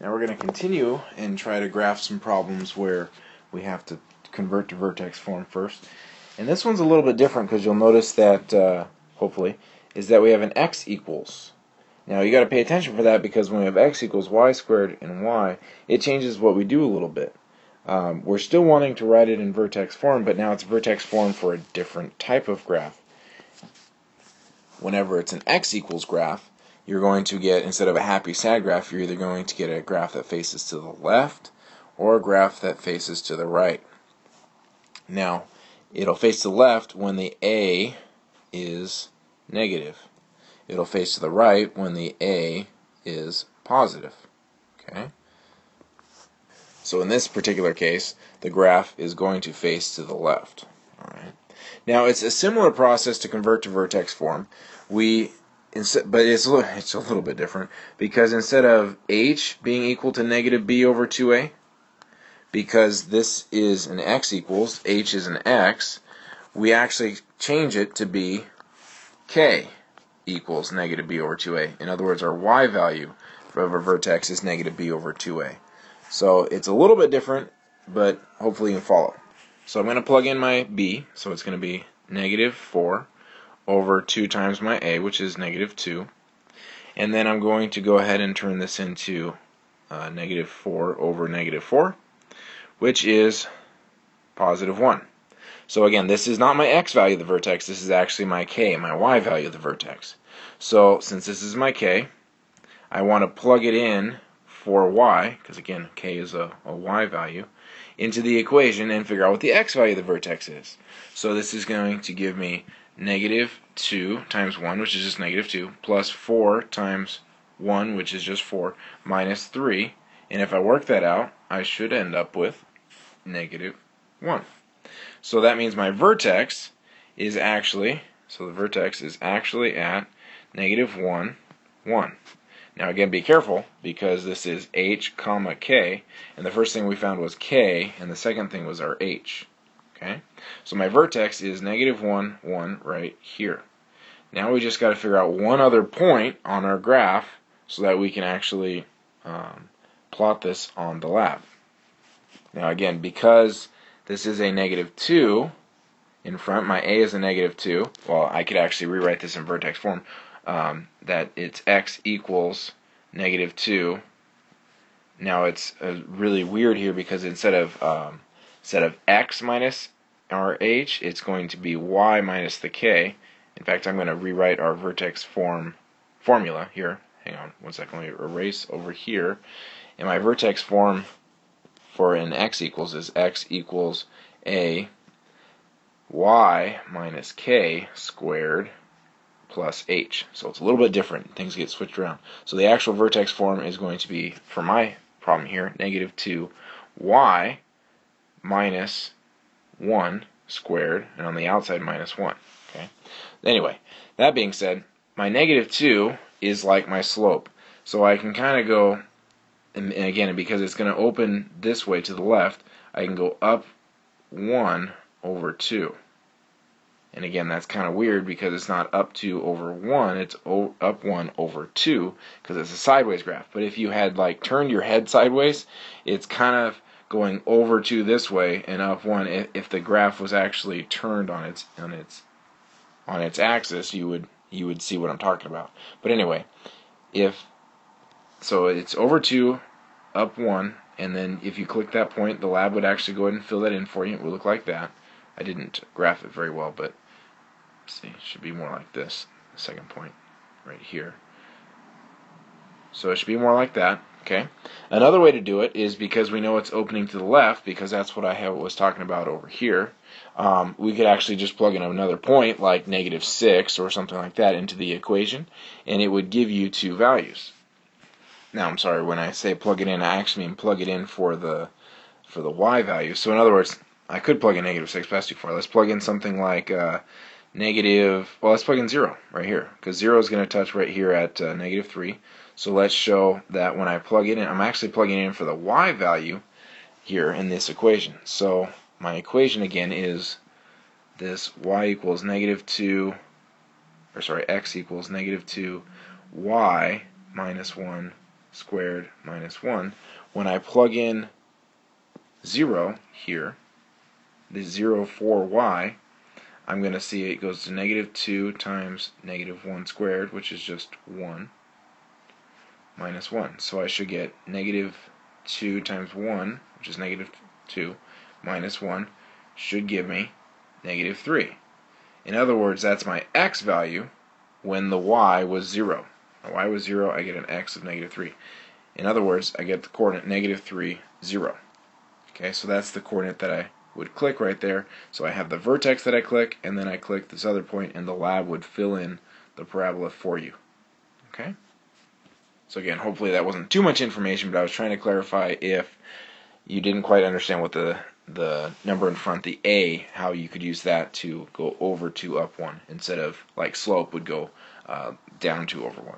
Now we're going to continue and try to graph some problems where we have to convert to vertex form first. And this one's a little bit different because you'll notice that, hopefully, is that we have an x equals. Now you got to pay attention for that because when we have x equals y squared and y, it changes what we do a little bit. We're still wanting to write it in vertex form, but now it's vertex form for a different type of graph. Whenever it's an x equals graph, you're going to get, instead of a happy sad graph, you're either going to get a graph that faces to the left or a graph that faces to the right. Now, it'll face to the left when the a is negative. It'll face to the right when the a is positive. Okay? So in this particular case, the graph is going to face to the left. All right. Now, it's a similar process to convert to vertex form. But it's a little bit different because instead of h being equal to negative b over 2a, because this is an x equals, h is an x, we actually change it to be k equals negative b over 2a. In other words, our y value of our vertex is negative b over 2a. So it's a little bit different, but hopefully you can follow. So I'm going to plug in my b, so it's going to be negative 4 over 2 times my a, which is negative 2. And then I'm going to go ahead and turn this into negative 4 over negative 4, which is positive 1. So again, this is not my x value of the vertex, this is actually my k, my y value of the vertex. So since this is my k, I want to plug it in for y, because again, k is a y value, into the equation and figure out what the x value of the vertex is. So this is going to give me negative 2 times 1, which is just negative 2, plus 4 times 1, which is just 4, minus 3. And if I work that out, I should end up with negative 1. So that means my vertex is actually, at negative 1, 1. Now again, be careful, because this is h, comma, k, and the first thing we found was k, and the second thing was our h. Okay? So my vertex is negative 1, 1 right here. Now we just got to figure out one other point on our graph so that we can actually plot this on the lab. Now again, because this is a negative 2 in front, my a is a negative 2, well, I could actually rewrite this in vertex form, that it's x equals negative 2. Now it's really weird here because instead of x minus our h, it's going to be y minus the k. In fact, I'm going to rewrite our vertex formula here. Hang on one second, let me erase over here. And my vertex form for an x equals is x equals a y minus k squared plus h. So it's a little bit different. Things get switched around. So the actual vertex form is going to be, for my problem here, negative 2y minus 1 squared, and on the outside minus 1. Okay. Anyway, that being said, my negative 2 is like my slope. So I can kind of go, and again, because it's going to open this way to the left, I can go up 1 over 2. And again, that's kind of weird because it's not up 2 over 1, it's up 1 over 2 because it's a sideways graph. But if you had like turned your head sideways, it's kind of going over 2 this way and up 1. If the graph was actually turned on its axis, you would see what I'm talking about. But anyway, so it's over 2, up 1, and then if you click that point, the lab would actually go ahead and fill that in for you. It would look like that. I didn't graph it very well, but see, it should be more like this, the second point right here. So it should be more like that. Okay. Another way to do it is because we know it's opening to the left, because that's what I was talking about over here. We could actually just plug in another point like negative 6 or something like that into the equation, and it would give you 2 values. Now, I'm sorry, when I say plug it in, I actually mean plug it in for the y value. So in other words, I could plug in negative 6, but that's too far. Let's plug in something like let's plug in 0 right here, because 0 is going to touch right here at negative 3. So let's show that when I plug it in, I'm actually plugging in for the y value here in this equation. So my equation again is this y equals negative 2, or sorry, x equals negative 2 y minus 1 squared minus 1. When I plug in 0 here, the 0 for y, I'm going to see it goes to negative 2 times negative 1 squared, which is just 1, minus 1. So I should get negative 2 times 1, which is negative 2, minus 1, should give me negative 3. In other words, that's my x value when the y was 0. When y was 0, I get an x of negative 3. In other words, I get the coordinate negative 3, 0. Okay, so that's the coordinate that I would click right there. So I have the vertex that I click, and then I click this other point, and the lab would fill in the parabola for you. Okay? So again, hopefully that wasn't too much information, but I was trying to clarify if you didn't quite understand what the number in front, the a, how you could use that to go over 2 up 1 instead of like slope would go down 2 over 1.